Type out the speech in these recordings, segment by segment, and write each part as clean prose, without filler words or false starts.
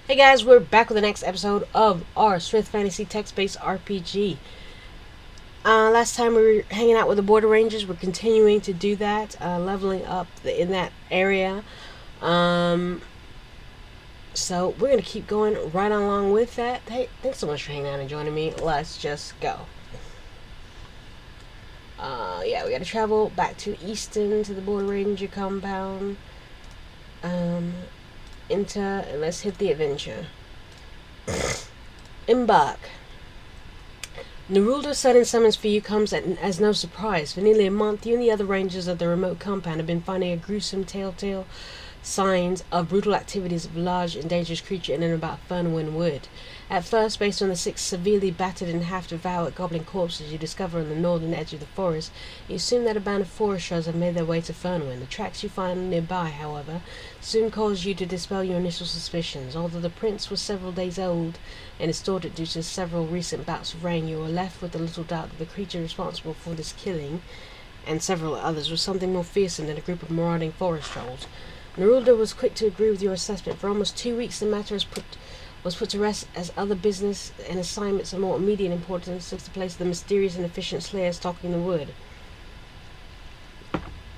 Hey guys, we're back with the next episode of our Sryth Fantasy text-based RPG. Last time we were hanging out with the Border Rangers. We're continuing to do that, leveling up in that area. Um, so we're gonna keep going right along with that. Hey, thanks so much for hanging out and joining me. Let's just go. Yeah, we gotta travel back to Easton to the Border Ranger compound. Um, let's hit the adventure. Embark. Nerulda's sudden summons for you comes as no surprise. For nearly a month, you and the other rangers of the remote compound have been finding a gruesome telltale signs of brutal activities of large and dangerous creature in and about Fernwyn Wood. At first, based on the 6 severely battered and half-devoured goblin corpses you discover on the northern edge of the forest, you assume that a band of foresters have made their way to Fernwyn. The tracks you find nearby, however, soon cause you to dispel your initial suspicions. Although the prints were several days old and distorted due to several recent bouts of rain, you are left with a little doubt that the creature responsible for this killing, and several others, was something more fearsome than a group of marauding forest trolls. Nerulda was quick to agree with your assessment. For almost 2 weeks, the matter was put to rest as other business and assignments of more immediate importance took the place of the mysterious and efficient slayer stalking the wood.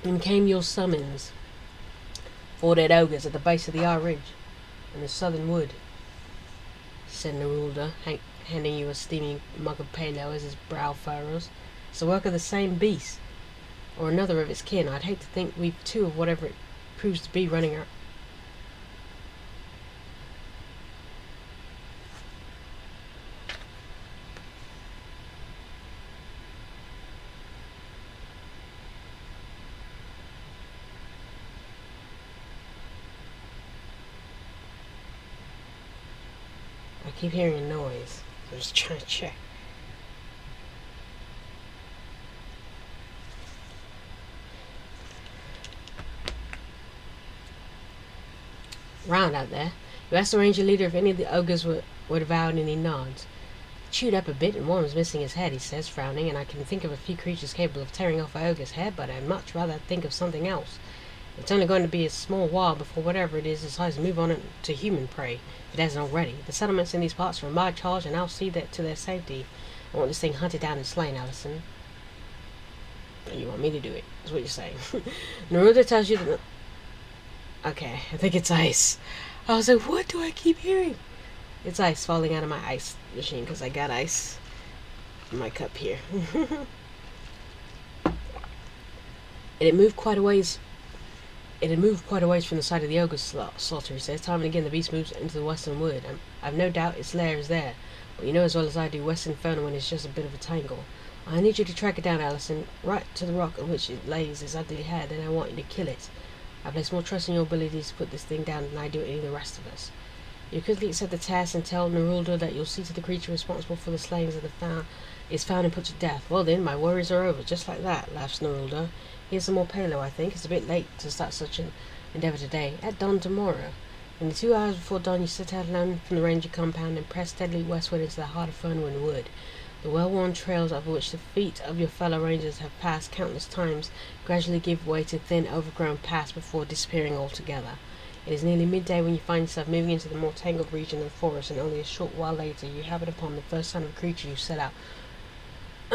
And came your summons. 4 dead ogres at the base of the R Ridge in the southern wood, said Nerulda, handing you a steaming mug of palo as his brow furrows. It's the work of the same beast, or another of its kin. I'd hate to think we've 2 of whatever it proves to be running around. I keep hearing a noise. I'm just trying to check. Round out there. You asked the ranger leader if any of the ogres were devoured, and he nods. He chewed up a bit, and one was missing his head, he says, frowning, and I can think of a few creatures capable of tearing off an ogre's head, but I'd much rather think of something else. It's only going to be a small while before whatever it is decides to move on to human prey, if it hasn't already. The settlements in these parts are in my charge, and I'll see that to their safety. I want this thing hunted down and slain, Allison. You want me to do it, is what you're saying. Nerulda tells you that... Okay, I think it's ice. I was like, what do I keep hearing? It's ice falling out of my ice machine, because I got ice in my cup here. It had moved quite a ways from the side of the ogre's slaughter, he says. Time and again the beast moves into the western wood. I've no doubt its lair is there, but you know as well as I do, western Fernwyn is just a bit of a tangle. I need you to track it down, Allison, right to the rock on which it lays its ugly head, and I want you to kill it. I place more trust in your abilities to put this thing down than I do any of the rest of us. You quickly accept the task and tell Nerulda that you'll see to the creature responsible for the slayings of is found and put to death. Well then, my worries are over, just like that, laughs Nerulda. Here's some more palo, I think. It's a bit late to start such an endeavour today. At dawn tomorrow. In the 2 hours before dawn, you set out alone from the ranger compound and press steadily westward into the heart of Fernwyn Wood. The well-worn trails over which the feet of your fellow rangers have passed countless times gradually give way to thin, overgrown paths before disappearing altogether. It is nearly midday when you find yourself moving into the more tangled region of the forest, and only a short while later you happen upon the first sign of a creature you set out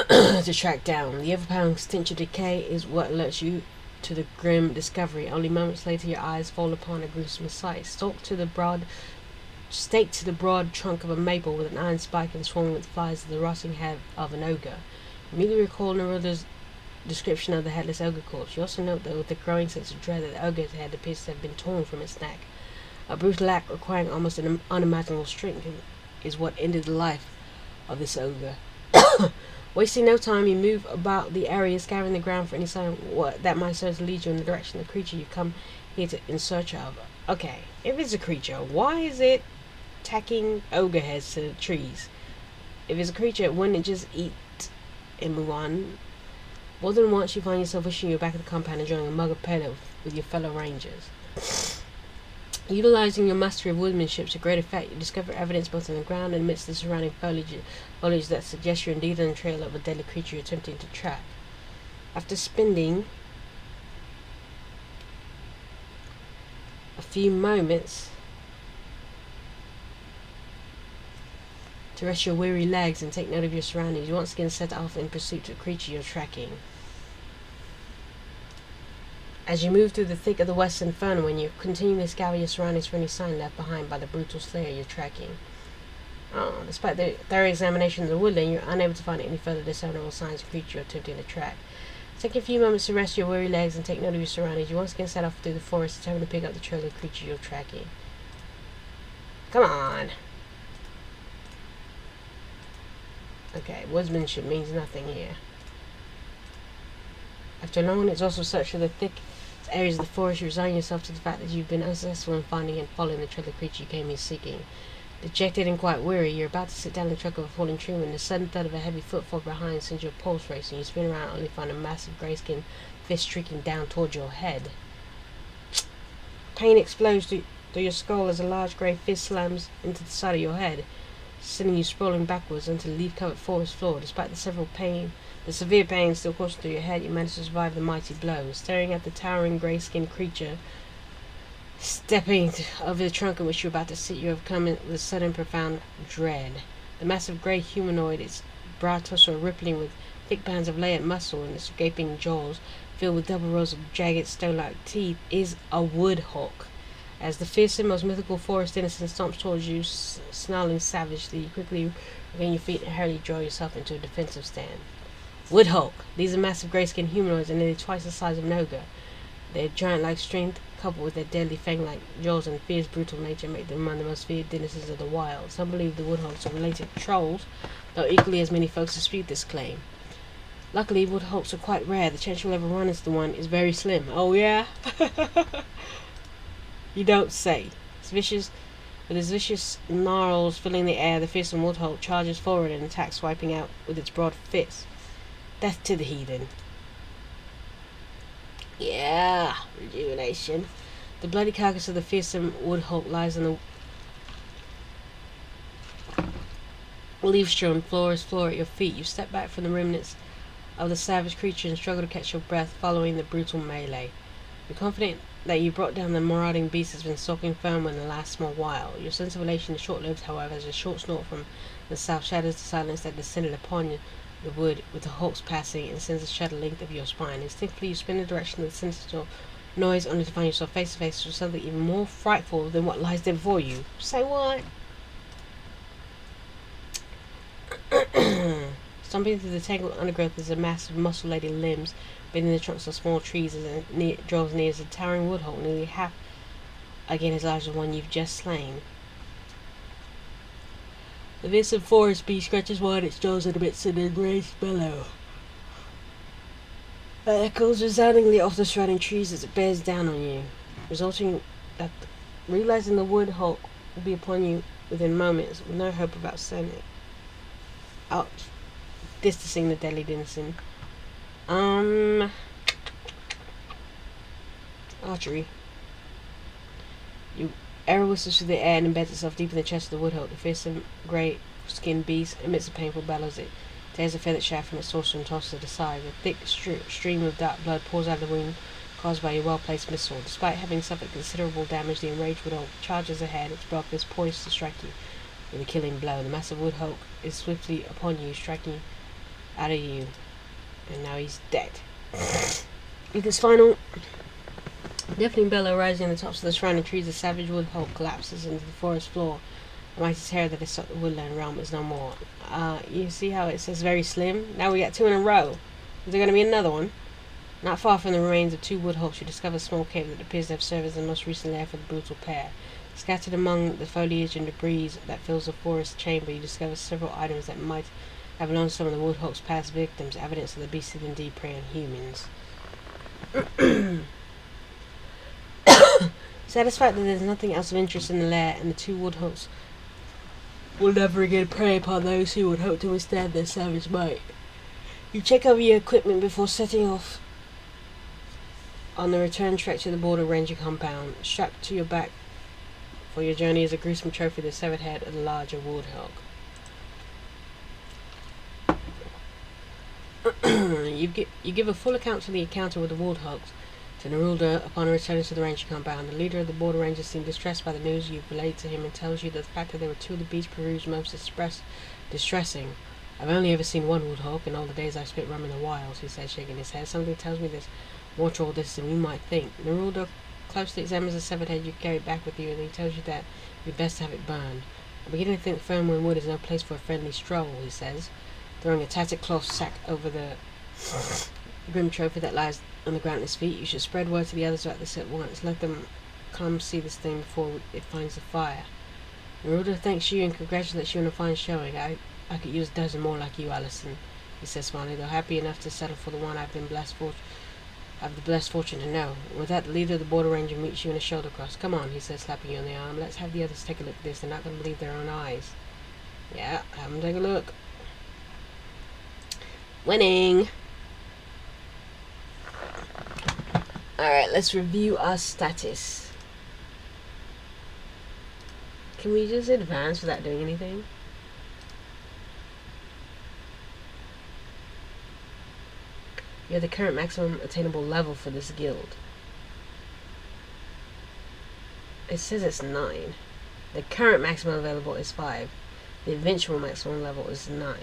to track down. The overpowering stench of decay is what alerts you to the grim discovery. Only moments later your eyes fall upon a gruesome sight. Staked to the broad trunk of a maple with an iron spike and swarming with flies is the rotting head of an ogre. You immediately recall Nerulda's description of the headless ogre corpse. You also note that with a growing sense of dread that the ogre's head appears to have been torn from its neck. A brutal act requiring almost an unimaginable strength is what ended the life of this ogre. Wasting no time, you move about the area, scouring the ground for any sign that might serve to lead you in the direction of the creature you've come here in search of. Okay, if it's a creature, why is it tacking ogre heads to the trees? If it's a creature, wouldn't it just eat and move on? More than once you find yourself wishing you were back at the compound enjoying a mug of palo with your fellow rangers. Utilizing your mastery of woodmanship to great effect, you discover evidence both on the ground and amidst the surrounding foliage that suggests you're indeed on the trail of a deadly creature you're attempting to track. After spending a few moments to rest your weary legs and take note of your surroundings. You once again set off in pursuit of the creature you're tracking. As you move through the thick of the West Inferno, when you continually scour your surroundings for any sign left behind by the brutal slayer you're tracking. Despite the thorough examination of the woodland, you're unable to find any further discernible signs of the creature you're attempting to track. Take a few moments to rest your weary legs and take note of your surroundings. You once again set off through the forest, determined to pick up the trail of the creature you're tracking. Come on! Okay, woodsmanship means nothing here. After a long and exhaustive search for the thick areas of the forest, you resign yourself to the fact that you've been unsuccessful in finding and following the trail of the creature you came here seeking. Dejected and quite weary, you're about to sit down the trunk of a falling tree when the sudden thud of a heavy footfall behind sends your pulse racing. You spin around only to find a massive grey-skinned fist streaking down towards your head. Pain explodes through your skull as a large grey fist slams into the side of your head, sending you sprawling backwards onto the leaf-covered forest floor. Despite the severe pain still coursing through your head, you manage to survive the mighty blow. Staring at the towering grey-skinned creature stepping over the trunk in which you're about to sit, you have come in with a sudden profound dread. The massive grey humanoid, its broad torso rippling with thick bands of layered muscle and its gaping jaws filled with double rows of jagged stone-like teeth, is a woodhawk. As the fearsome, most mythical forest innocent stomps towards you, snarling savagely, you quickly regain your feet and hurriedly draw yourself into a defensive stand. Woodhawk. These are massive grey-skinned humanoids and nearly twice the size of an ogre. Their giant-like strength, coupled with their deadly fang-like jaws and fierce, brutal nature, make them among the most feared denizens of the wild. Some believe the woodhawks are related to trolls, though equally as many folks dispute this claim. Luckily, woodhawks are quite rare. The chance you'll ever run into one is very slim. Oh yeah? You don't say. With his vicious gnarls filling the air, the fearsome woodhawk charges forward and attacks, swiping out with its broad fist. Death to the heathen. Yeah, rejuvenation. The bloody carcass of the fearsome woodhawk lies on the leaf-strewn floor at your feet. You step back from the remnants of the savage creature and struggle to catch your breath following the brutal melee. You're confident that you brought down the marauding beast has been stalking firm in the last small while. Your sense of elation is short-lived, however, as a short snort from the south shatters the silence that descended upon the wood with the hawk's passing and sends a shudder length of your spine. Instinctively, you spin in the direction of the sinister noise, only to find yourself face to face with something even more frightful than what lies there before you. Say what? Stomping through the tangled undergrowth is a mass of muscle-laden limbs, bending the trunks of small trees as it draws near as a towering woodhawk, nearly half again as large as the one you've just slain. The fearsome forest beast scratches wide its jaws and emits an enraged bellow that echoes resoundingly off the surrounding trees as it bears down on you, resulting that realizing the woodhawk will be upon you within moments, with no hope of outdistancing the deadly denizen. Archery. You arrow whistles through the air and embeds itself deep in the chest of the woodhawk. The fearsome grey-skinned beast emits a painful bellow as it tears a feathered shaft from its torso and tosses it aside. A thick stream of dark blood pours out of the wound caused by your well-placed missile. Despite having suffered considerable damage, the enraged woodhawk charges ahead, its broad fist poised to strike you with a killing blow. The massive woodhawk is swiftly upon you, striking out of you, and now he's dead. With his final deafening bellow rising on the tops of the surrounding trees, the savage woodhawk collapses into the forest floor. The mighty terror that has swept the woodland realm is no more. You see how it says very slim? Now we got two in a row. Is there going to be another one? Not far from the remains of two woodhawks, you discover a small cave that appears to have served as the most recent lair for the brutal pair. Scattered among the foliage and debris that fills the forest chamber, you discover several items that might have belonged to some of the woodhawk's past victims, evidence that the beast did indeed prey on humans. Satisfied that there's nothing else of interest in the lair, and the two woodhawks will never again prey upon those who would hope to withstand their savage might, you check over your equipment before setting off on the return trek to the border ranger compound. Strapped to your back for your journey is a gruesome trophy, the severed head of the larger woodhawk. You give a full account to the encounter with the woodhawks, To Nerulda, upon returning to the ranger compound, the leader of the border rangers seemed distressed by the news you've relayed to him and tells you that the fact that there were two of the beasts proved most distressing. I've only ever seen one woodhawk in all the days I've spent roaming the wilds, he said, shaking his head. Something tells me there's more to all this than we might think. Nerulda closely examines the severed head you carried back with you, and he tells you that you'd best have it burned. I'm beginning to think Fernwood Wood is no place for a friendly stroll, he says, throwing a tattered cloth sack over the grim trophy that lies on the ground at his feet. You should spread word to the others about this at once. Let them come see this thing before it finds the fire. Nerulda thanks you and congratulates you on a fine showing. I could use a dozen more like you, Allison, he says, smiling, though happy enough to settle for the one I've the blessed fortune to know. With that, the leader of the border ranger meets you in a shoulder cross. Come on, he says, slapping you on the arm. Let's have the others take a look at this. They're not going to believe their own eyes. Yeah, have them take a look. Winning! Alright, let's review our status. Can we just advance without doing anything? You're the current maximum attainable level for this guild. It says it's 9. The current maximum available is 5. The eventual maximum level is 9.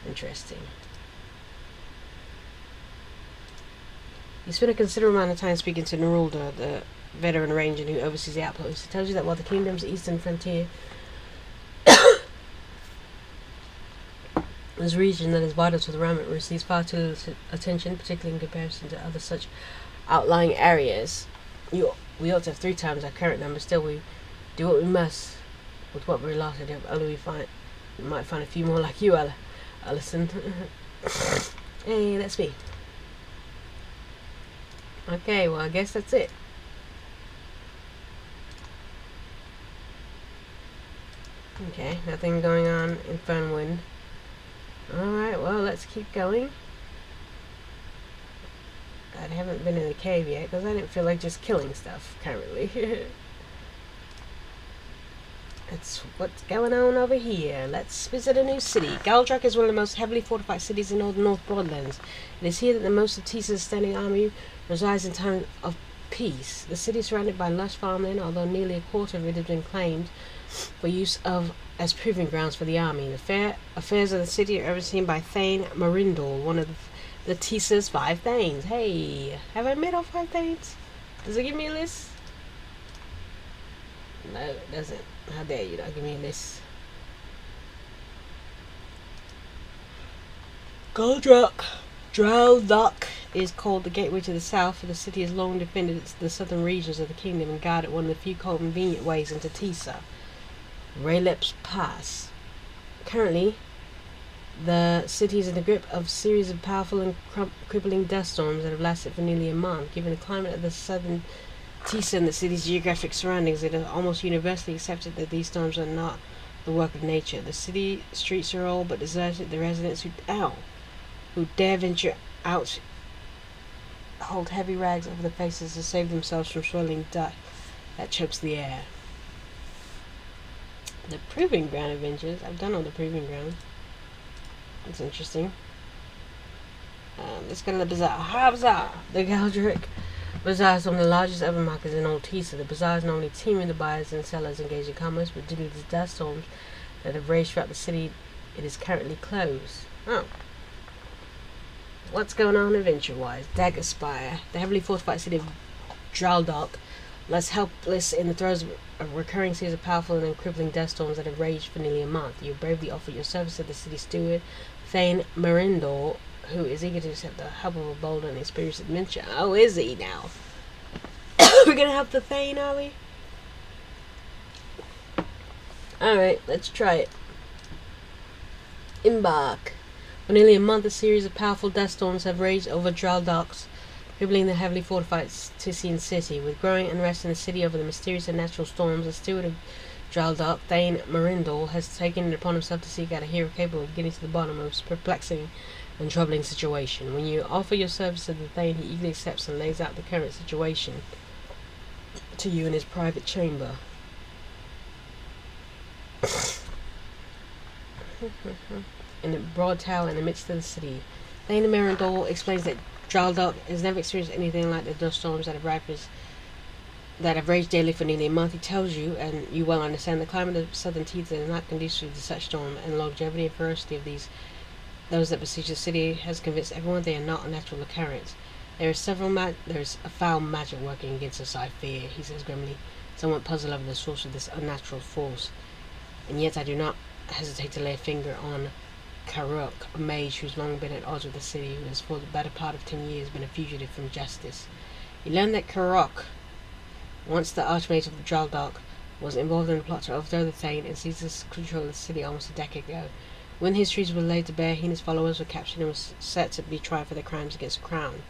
Interesting. You spend a considerable amount of time speaking to Nerulda, the veteran ranger who oversees the outpost. He tells you that while the kingdom's eastern frontier is a region that is vital to the realm, it receives far too little attention, particularly in comparison to other such outlying areas. We ought to have 3 times our current number. Still, we do what we must with what we're allotted. Only we might find a few more like you, Allison. Hey, that's me. Okay, well, I guess that's it. Okay, nothing going on in Fernwood. Alright, well, let's keep going. I haven't been in the cave yet because I didn't feel like just killing stuff currently. That's what's going on over here. Let's visit a new city. Galdrak is one of the most heavily fortified cities in all the North Broadlands. It is here that the most of Tisa's standing army resides in time of peace. The city is surrounded by lush farmland, although nearly a quarter of it has been claimed for use as proving grounds for the army. The affairs of the city are overseen by Thane Marindal, one of the Tisa's 5 Thanes. Hey, have I met all 5 Thanes? Does it give me a list? No, it doesn't. How dare you not give me a list? Draldok is called the gateway to the south, for the city has long defended the southern regions of the kingdom and guarded one of the few convenient ways into Tisa, Raylep's Pass. Currently, the city is in the grip of a series of powerful and crippling dust storms that have lasted for nearly a month. Given the climate of the southern Tisa and the city's geographic surroundings, it is almost universally accepted that these storms are not the work of nature. The city streets are all but deserted. The residents who dare venture out hold heavy rags over their faces to save themselves from swirling dust that chokes the air. The Proving Ground Adventures. I've done all the Proving Ground. That's interesting. Let's go to the Bazaar. Bazaar! The Galdric Bazaar is one of the largest urban markets in Old Tisa. The bazaar is normally teeming with buyers and sellers engaged in commerce, but due to the dust storms that have raged throughout the city, it is currently closed. Oh. What's going on adventure-wise? Daggerspire, the heavily fortified city of Draldok, lies helpless in the throes of a recurring series of powerful and crippling dust storms that have raged for nearly a month. You bravely offer your service to the city steward, Thane Marindal, who is eager to accept the help of a bold and experienced adventurer. Oh, is he now? We're gonna help the Thane, are we? Alright, let's try it. Embark. For nearly a month, a series of powerful dust storms have raged over Draldok's, crippling the heavily fortified Tissian city. With growing unrest in the city over the mysterious and natural storms, the steward of Draldok, Thane Marindal, has taken it upon himself to seek out a hero capable of getting to the bottom of this perplexing and troubling situation. When you offer your service to the Thane, he eagerly accepts and lays out the current situation to you in his private chamber. In a broad tower in the midst of the city, Thane Marindal explains that Draldok has never experienced anything like the dust storms that have raged daily for nearly a month. He tells you, and you well understand, the climate of southern Teeth is not conducive to such storm, and the longevity and ferocity of those that besiege the city has convinced everyone they are not a natural occurrence. There is a foul magic working against us, I fear, he says grimly, somewhat puzzled over the source of this unnatural force. And yet I do not hesitate to lay a finger on Karuk, a mage who's long been at odds with the city, who has for the better part of 10 years been a fugitive from justice. He learned that Karuk, once the Archmage of Draldok, was involved in a plot to overthrow the Thane and seize control of the city almost a decade ago. When histories were laid to bear, he and his followers were captured and were set to be tried for their crimes against the crown.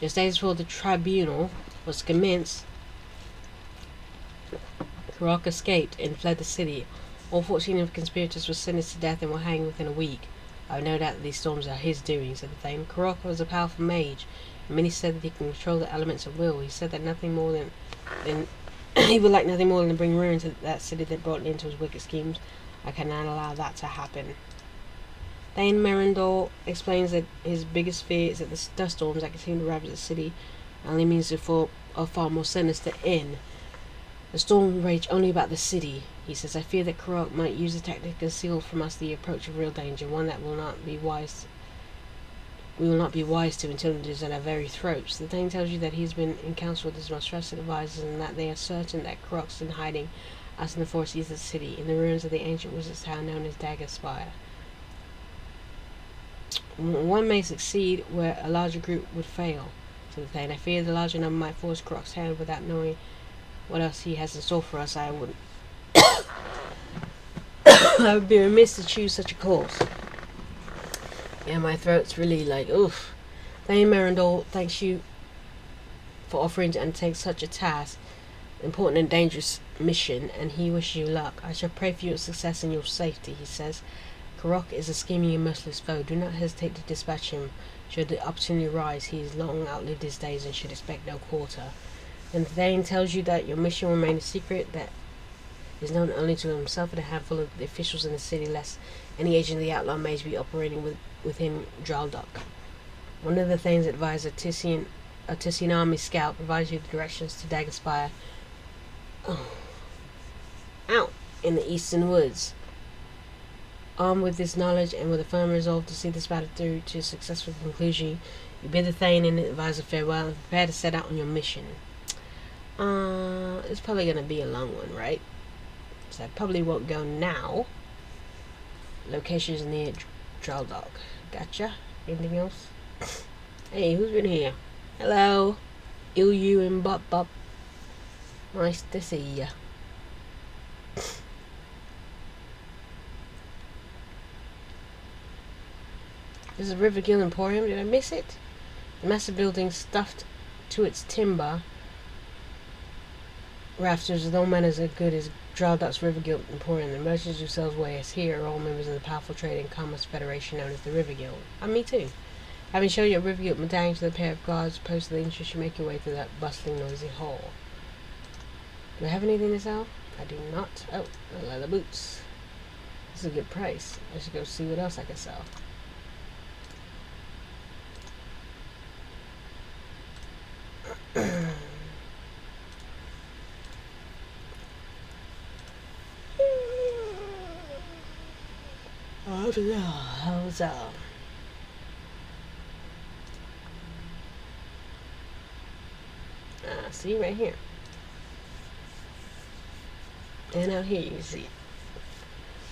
Just days before the tribunal was to commence, Karok escaped and fled the city. All 14 of the conspirators were sentenced to death and were hanged within a week. I have no doubt that these storms are his doing, said the Thane. Karok was a powerful mage, and many said that he can control the elements at will. He said that nothing more than he would like nothing more than to bring ruin to that city that brought an end to his wicked schemes. I cannot allow that to happen. Thane Merindor explains that his biggest fear is that the dust storms that continue to ravage the city only means a far more sinister end. The storm will rage only about the city, he says. I fear that Karok might use the tactic to conceal from us the approach of real danger, one that we will not be wise to until it is at our very throats. The Thane tells you that he has been in council with his most trusted advisors and that they are certain that Karok's in hiding us in the forest east of the city, in the ruins of the ancient wizard's town known as Daggerspire. One may succeed where a larger group would fail, said the Thane. I fear the larger number might force Karok's hand without knowing what else he has in store for us. I would I would be remiss to choose such a course. Yeah, my throat's really like, oof. Thane Merindor thanks you for offering to undertake such a task, important and dangerous mission, and he wishes you luck. I shall pray for your success and your safety, he says. Karok is a scheming and merciless foe. Do not hesitate to dispatch him should the opportunity arise. He has long outlived his days and should expect no quarter. And Thane tells you that your mission will remain a secret that is known only to himself and a handful of the officials in the city, lest any agent of the outlaw mage be operating within Draldok. One of the Thane's advisor, a Tissian army scout, provides you the directions to Daggerspire, out in the eastern woods. Armed with this knowledge and with a firm resolve to see this battle through to a successful conclusion, you bid the Thane and the advisor farewell and prepare to set out on your mission. It's probably going to be a long one, right? So I probably won't go now. Locations near Draldok. Gotcha. Anything else? Hey, who's been here? Hello. You and Bop Bop. Nice to see ya. This is a Rivergill Emporium. Did I miss it? The massive building stuffed to its timber rafters with all manners as good as Draldok's Rivergill Emporium. The merchants who sell wares here are all members of the powerful trade and commerce federation known as the Rivergill. And me too. Having shown your Rivergill medallion to the pair of guards posted the entrance, you make your way through that bustling, noisy hall. Do I have anything to sell? I do not. Oh, the leather boots. This is a good price. I should go see what else I can sell. How's up? See right here. And out here you can see it.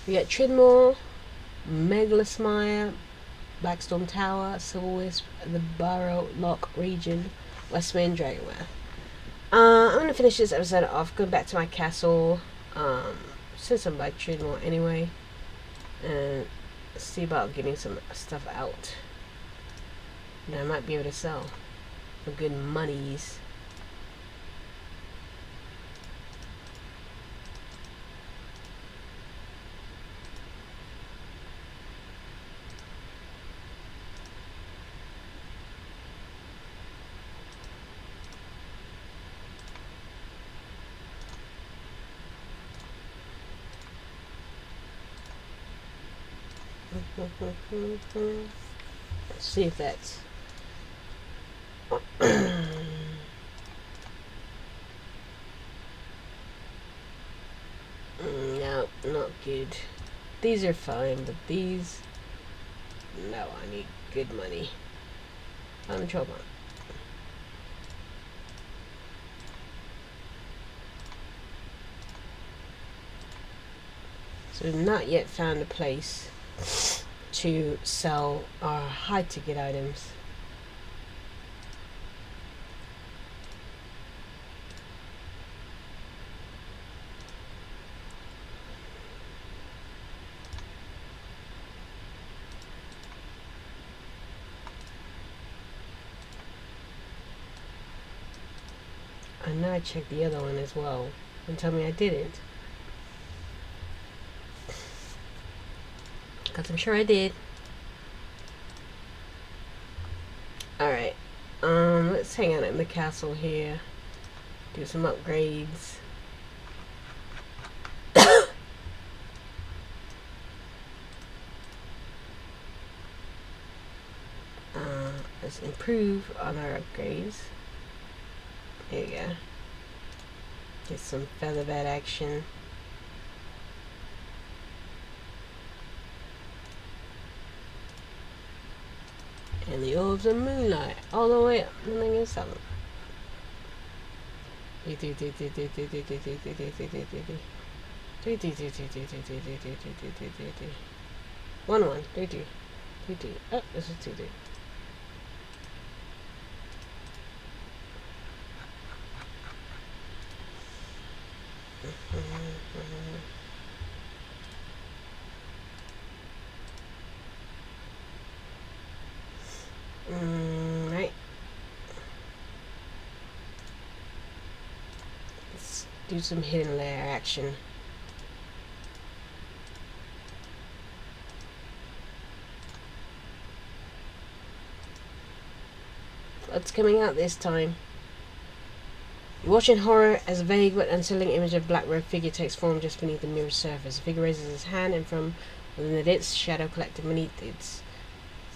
We got Tridmore, Megalosmire, Blackstorm Tower, Silver Wisp, the Barrow Lock region, Westman, Dragonware. I'm gonna finish this episode off, go back to my castle, since I'm by Tridmore anyway, and see about getting some stuff out that I might be able to sell for good monies. Let's see if that's good. These are fine, but these... No, I need good money. I'm trouble. So we've not yet found a place to sell our high ticket items. I know I checked the other one as well and tell me I didn't. Because I'm sure I did. Alright. Let's hang out in the castle here. Do some upgrades. Let's improve on our upgrades. There you go. Get some feather bed action. And the orbs of moonlight all the way up. Nothing is selling. One. Oh, this is 2. Right. Let's do some hidden layer action. What's coming out this time? You watch in horror as a vague but unsettling image of a black-robed figure takes form just beneath the mirror's surface. The figure raises its hand, and from within the dense shadow collected beneath its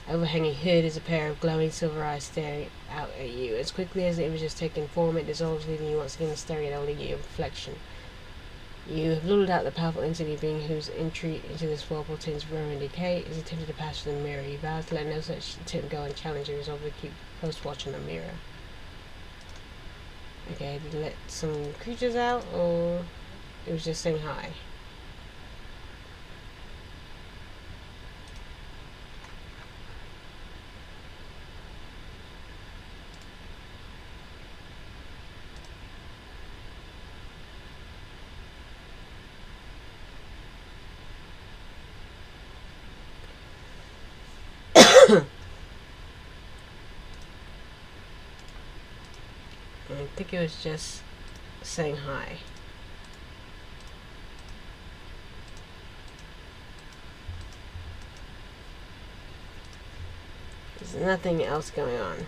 overhanging hood is a pair of glowing silver eyes staring out at you. As quickly as the image has taken form, it dissolves, leaving you once again staring at only your reflection. You have little doubt the powerful entity being whose entry into this world portends ruin and decay is attempting to pass through the mirror. You vow to let no such attempt go unchallenged and resolve to keep close watch on the mirror. Okay, did it let some creatures out, or it was just saying hi? I think it was just saying hi. There's nothing else going on.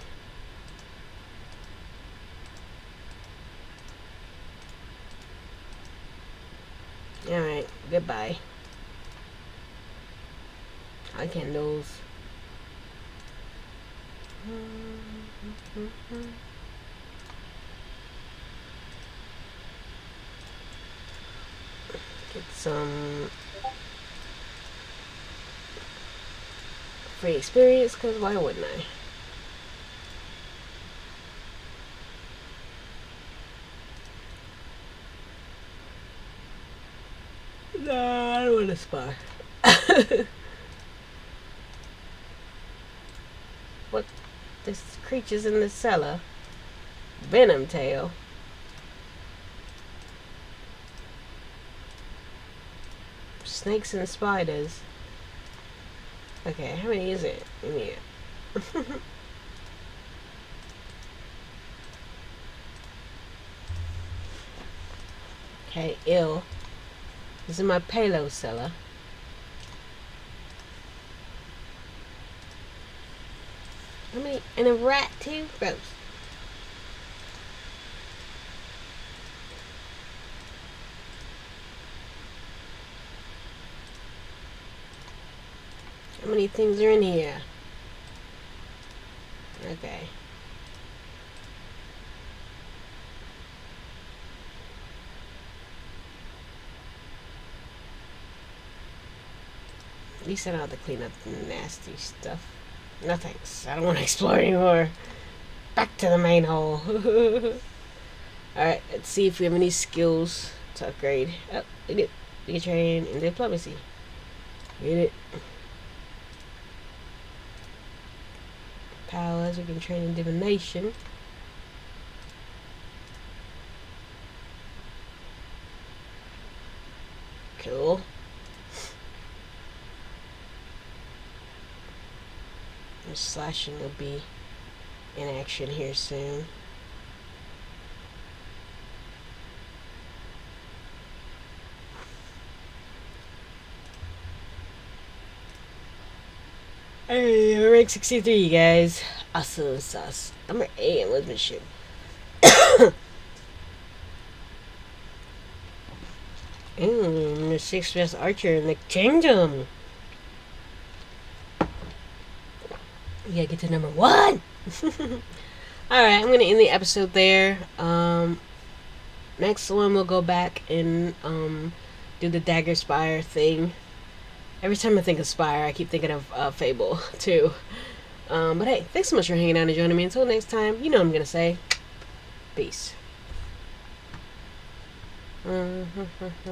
Alright, goodbye. Hi, candles. Get some free experience, because why wouldn't I? No, I don't want to spy. What? This creature's in the cellar. Venom tail. Snakes and spiders. Okay, how many is it in here? Okay, ill. This is my payload cellar. How many? And a rat too? Gross. How many things are in here? Okay. At least I don't have to clean up the nasty stuff. No thanks. I don't want to explore anymore. Back to the main hole. Alright, let's see if we have any skills to upgrade. Oh, we do. We can train in diplomacy. Get it. Powers, we can train in divination. Cool. And slashing will be in action here soon. Hey, we're rank 63, guys. Awesome sauce. Number 8 in woodsmanship. The 6th best archer in the kingdom. We gotta get to number 1. Alright, I'm gonna end the episode there. Next one we'll go back and do the dagger spire thing. Every time I think of Spire, I keep thinking of Fable, too. But hey, thanks so much for hanging out and joining me. Until next time, you know what I'm going to say. Peace.